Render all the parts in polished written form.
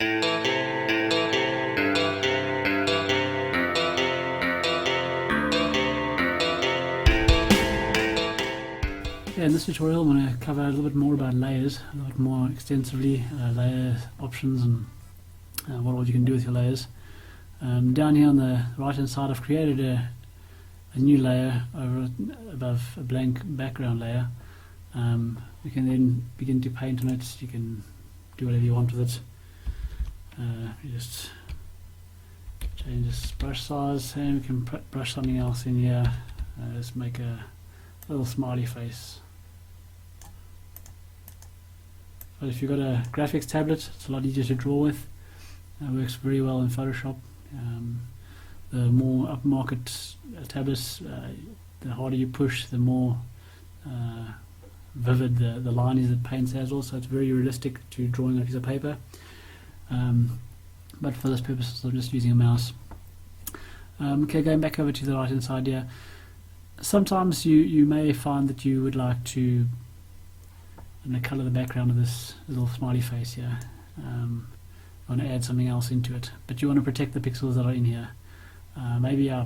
In this tutorial I'm going to cover a little bit more about layers, a little bit more extensively, layer options and what all you can do with your layers. Down here on the right hand side I've created a new layer above a blank background layer. You can then begin to paint on it. You can do whatever you want with it. You just change this brush size and we can brush something else in here. Just make a little smiley face. But if you've got a graphics tablet, it's a lot easier to draw with. It works very well in Photoshop. The more upmarket tablets, the harder you push, the more vivid the line is that paints as well, so it's very realistic to drawing on a piece of paper. But for this purpose I'm just using a mouse. Okay, going back over to the right hand side here, sometimes you may find that you would like to colour the background of this little smiley face here. You want to add something else into it, but you want to protect the pixels that are in here. Maybe I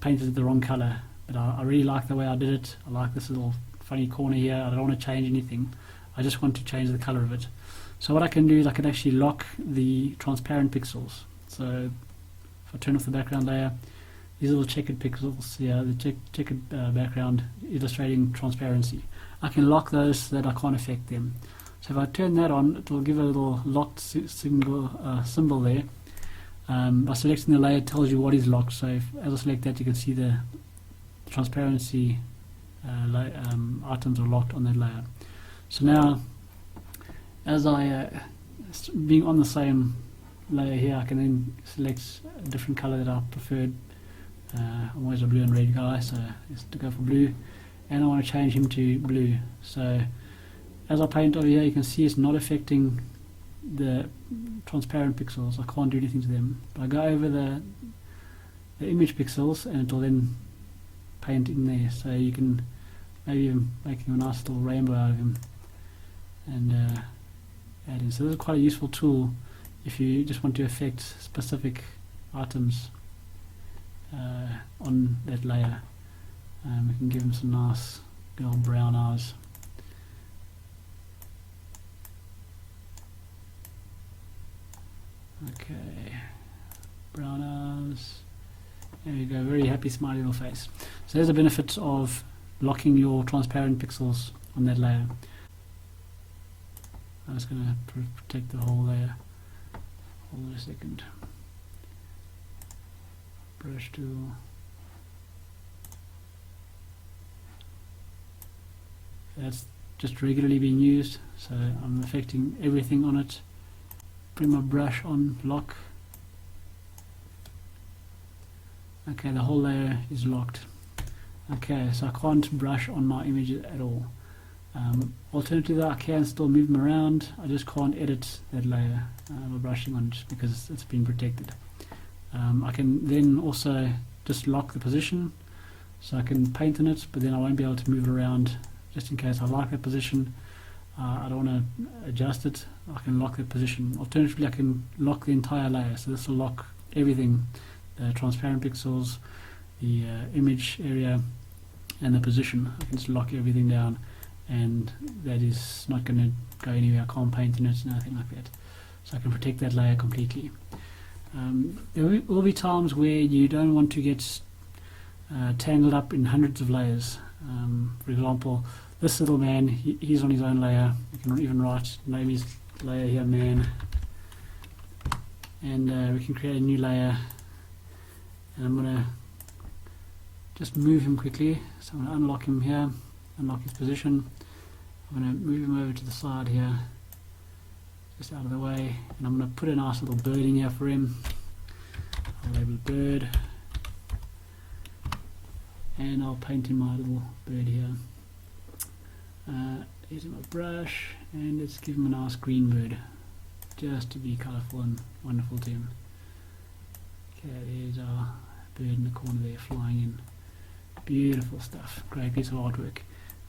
painted it the wrong colour, but I really like the way I did it. I like this little funny corner here. I don't want to change anything. I just want to change the colour of it. So what I can do is I can actually lock the transparent pixels. So if I turn off the background layer, these little checkered pixels here, the checkered background illustrating transparency, I can lock those so that I can't affect them. So if I turn that on, it will give a little locked symbol there. By selecting the layer, it tells you what is locked. So as I select that, you can see the transparency items are locked on that layer. So now, as being on the same layer here, I can then select a different color that I preferred. I'm always a blue and red guy, so just to go for blue, and I want to change him to blue. So as I paint over here, you can see it's not affecting the transparent pixels. I can't do anything to them. But I go over the image pixels and it will then paint in there. So you can maybe even make a nice little rainbow out of him and add in. So this is quite a useful tool if you just want to affect specific items on that layer. We can give him some nice good old brown eyes. Okay, brown eyes. There we go, very happy smiley little face. So there's a benefit of locking your transparent pixels on that layer. I'm just going to protect the whole layer. Hold on a second. Brush tool. That's just regularly being used, so I'm affecting everything on it. Bring my brush on lock. Okay, the whole layer is locked. Okay, so I can't brush on my image at all. Alternatively, I can still move them around. I just can't edit that layer by brushing on it because it's been protected. I can then also just lock the position, so I can paint on it, but then I won't be able to move it around just in case I like that position. I don't want to adjust it. I can lock that position. Alternatively, I can lock the entire layer. So this will lock everything, the transparent pixels, the image area, and the position. I can just lock everything down, and that is not going to go anywhere. I can't paint in it, nothing like that. So I can protect that layer completely. There will be times where you don't want to get tangled up in hundreds of layers. For example, this little man, he's on his own layer. You can even write name his layer here, man, and we can create a new layer. And I'm going to just move him quickly. So I'm going to unlock him here, unlock his position. I'm going to move him over to the side here, just out of the way, and I'm going to put a nice little bird in here for him. I'll label bird, and I'll paint in my little bird here. Using my brush, and let's give him a nice green bird, just to be colourful and wonderful to him. Okay, there's our bird in the corner there flying in. Beautiful stuff, great piece of artwork.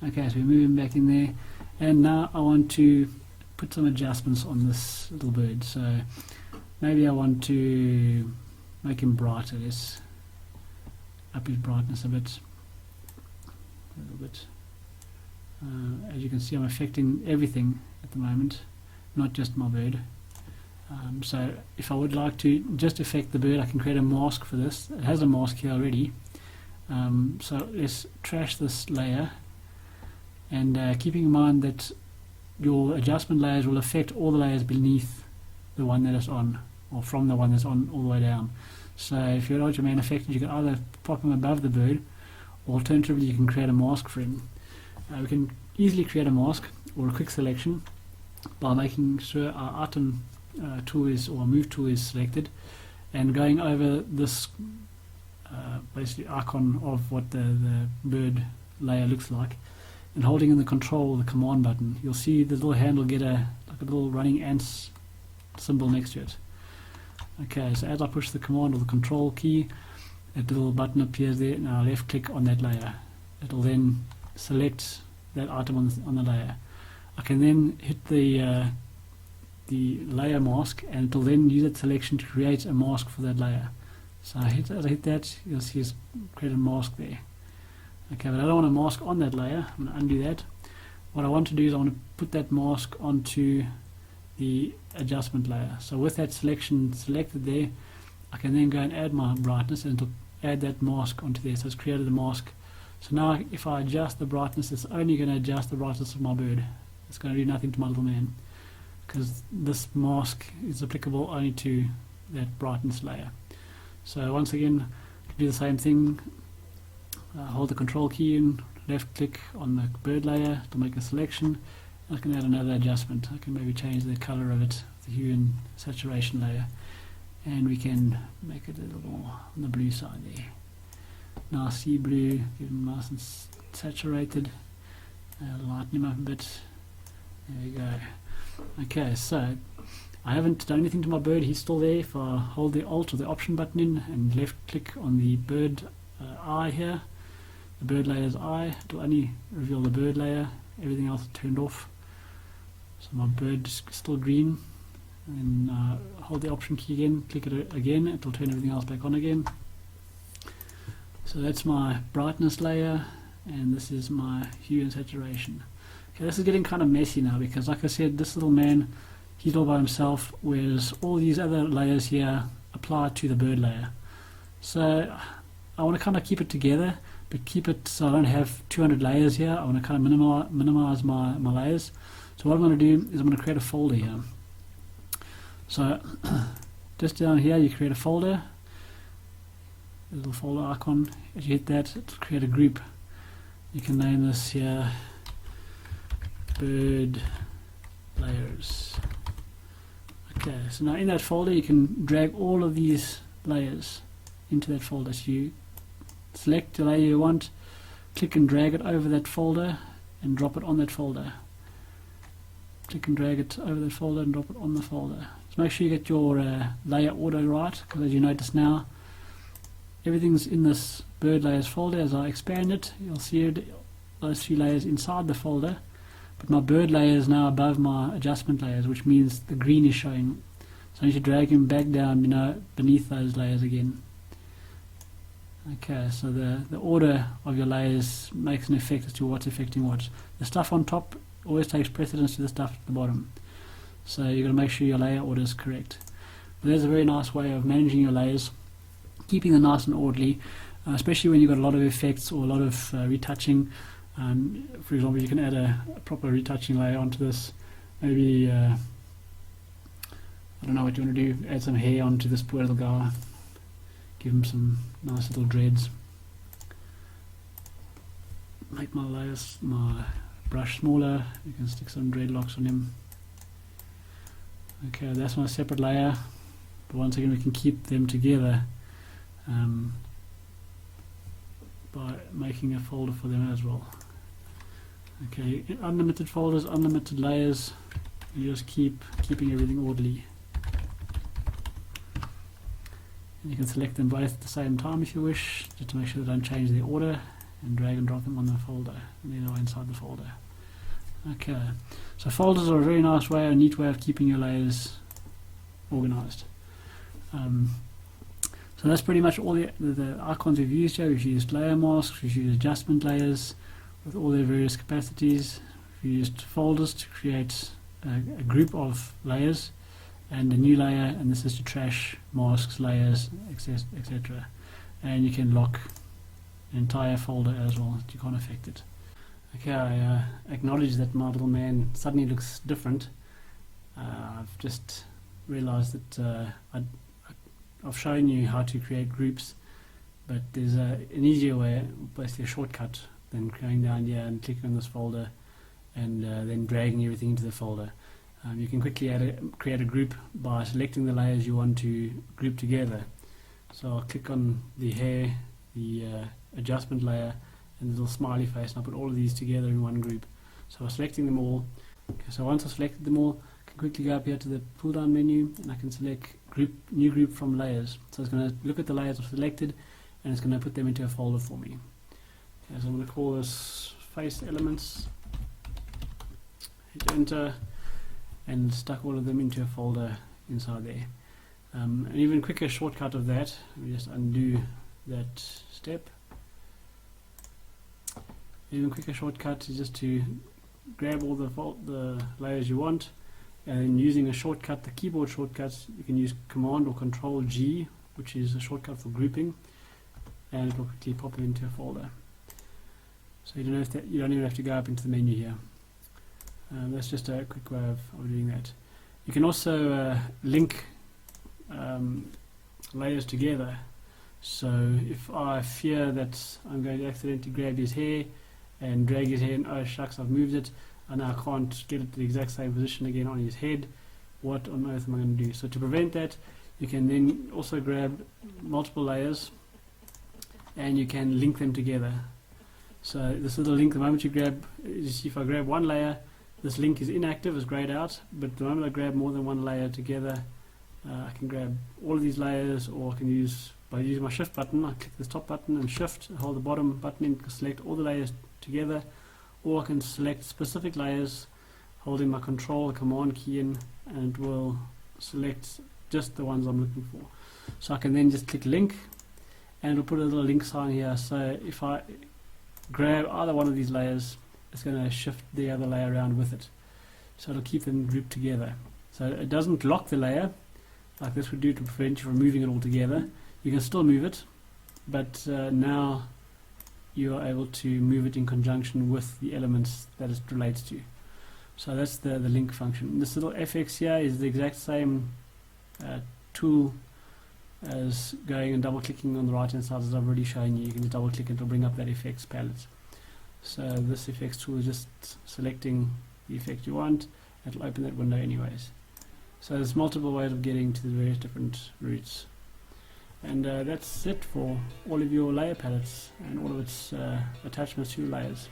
Okay, so we move him back in there, and now I want to put some adjustments on this little bird. So maybe I want to make him brighter. Let's up his brightness a little bit. As you can see, I'm affecting everything at the moment, not just my bird. So if I would like to just affect the bird, I can create a mask for this. It has a mask here already. So let's trash this layer, and keeping in mind that your adjustment layers will affect all the layers beneath the one that is on, or from the one that's on all the way down. So if you want your man affected, you can either pop him above the bird, or alternatively you can create a mask for him. We can easily create a mask or a quick selection by making sure our item tool is, or move tool is selected, and going over this basically icon of what the bird layer looks like, and holding in the control, the command button, you'll see the little handle get like a little running ants symbol next to it. Okay, so as I push the command or the control key, that little button appears there, and I left click on that layer. It'll then select that item on the layer. I can then hit the layer mask, and it'll then use that selection to create a mask for that layer. So as I hit that, you'll see it's created a mask there. Okay, but I don't want a mask on that layer. I'm going to undo that. What I want to do is I want to put that mask onto the adjustment layer. So with that selection selected there, I can then go and add my brightness, and it'll add that mask onto there. So it's created a mask. So now if I adjust the brightness, it's only going to adjust the brightness of my bird. It's going to do nothing to my little man, because this mask is applicable only to that brightness layer. So once again, do the same thing. Hold the control key and left click on the bird layer to make a selection. I can add another adjustment. I can maybe change the color of it, the hue and saturation layer, and we can make it a little more on the blue side there. Now sea blue, give him nice and saturated, lighten him up a bit. There we go. Okay, so I haven't done anything to my bird, he's still there. If I hold the Alt or the Option button in and left click on the bird eye here, the bird layer's eye, it will only reveal the bird layer, everything else is turned off. So my bird is still green, and hold the Option key again, click it again, it will turn everything else back on again. So that's my brightness layer, and this is my hue and saturation. Okay, this is getting kind of messy now, because like I said, this little man, he's all by himself, whereas all these other layers here apply to the bird layer. So I want to kind of keep it together, but keep it so I don't have 200 layers here. I want to kind of minimize my layers. So what I'm going to do is I'm going to create a folder here. So just down here you create a folder, a little folder icon. As you hit that, it'll create a group. You can name this here bird layers. Okay, so now in that folder you can drag all of these layers into that folder. So you select the layer you want, click and drag it over that folder, and drop it on that folder. Click and drag it over that folder and drop it on the folder. So make sure you get your layer order right, because as you notice now, everything's in this bird layers folder. As I expand it, you'll see those three layers inside the folder, but my bird layer is now above my adjustment layers, which means the green is showing. So I need to drag him back down, beneath those layers again. Okay, so the order of your layers makes an effect as to what's affecting what. The stuff on top always takes precedence to the stuff at the bottom. So you've got to make sure your layer order is correct. But there's a very nice way of managing your layers, keeping them nice and orderly, especially when you've got a lot of effects or a lot of retouching. For example, you can add a proper retouching layer onto this. Maybe, I don't know what you want to do, add some hair onto this poor little guy. Give him some nice little dreads. Make my brush smaller. You can stick some dreadlocks on him. Okay, that's my separate layer. But once again, we can keep them together by making a folder for them as well. Okay, unlimited folders, unlimited layers. You just keeping everything orderly. And you can select them both at the same time if you wish, just to make sure they don't change their order, and drag and drop them on the folder, and they are inside the folder. Okay, so folders are a very nice way, a neat way of keeping your layers organized. So that's pretty much all the icons we've used here. We've used layer masks, we've used adjustment layers with all their various capacities. We've used folders to create a group of layers and a new layer, and this is to trash masks, layers, etc. And you can lock an entire folder as well, you can't affect it. Okay, I acknowledge that my little man suddenly looks different. I've just realized that I've shown you how to create groups, but there's an easier way, basically a shortcut, than going down here and clicking on this folder and then dragging everything into the folder. You can quickly create a group by selecting the layers you want to group together. So I'll click on the hair, the adjustment layer, and the little smiley face, and I'll put all of these together in one group. So I'm selecting them all. Okay, so once I've selected them all, I can quickly go up here to the pull down menu and I can select new group from layers. So it's going to look at the layers I've selected and it's going to put them into a folder for me. Okay, so I'm going to call this face elements, hit enter, and stuck all of them into a folder inside there. An even quicker shortcut of that, let me just undo that step. Even quicker shortcut is just to grab all the layers you want, and using a shortcut, the keyboard shortcuts, you can use Command or Control G, which is a shortcut for grouping, and it will quickly pop them into a folder. So you don't even have to go up into the menu here. That's just a quick way of doing that. You can also link layers together. So if I fear that I'm going to accidentally grab his hair and drag his hair, and oh shucks, I've moved it, and I can't get it to the exact same position again on his head, what on earth am I going to do? So to prevent that, you can then also grab multiple layers and you can link them together. So this little link, the moment you grab, you see if I grab one layer, this link is inactive, it's grayed out, but the moment I grab more than one layer together, I can grab all of these layers, or I can use, by using my shift button, I click this top button and shift, hold the bottom button in, select all the layers together, or I can select specific layers holding my control command key in, and it will select just the ones I'm looking for. So I can then just click link and it'll put a little link sign here, so if I grab either one of these layers, it's going to shift the other layer around with it, so it'll keep them grouped together. So it doesn't lock the layer like this would do to prevent you from moving it all together. You can still move it, but now you are able to move it in conjunction with the elements that it relates to. So that's the link function. This little FX here is the exact same tool as going and double clicking on the right hand side as I've already shown you. You can just double click and it'll bring up that effects palette. So this effects tool is just selecting the effect you want, and it'll open that window anyways. So there's multiple ways of getting to the various different routes. And that's it for all of your layer palettes and all of its attachments to your layers.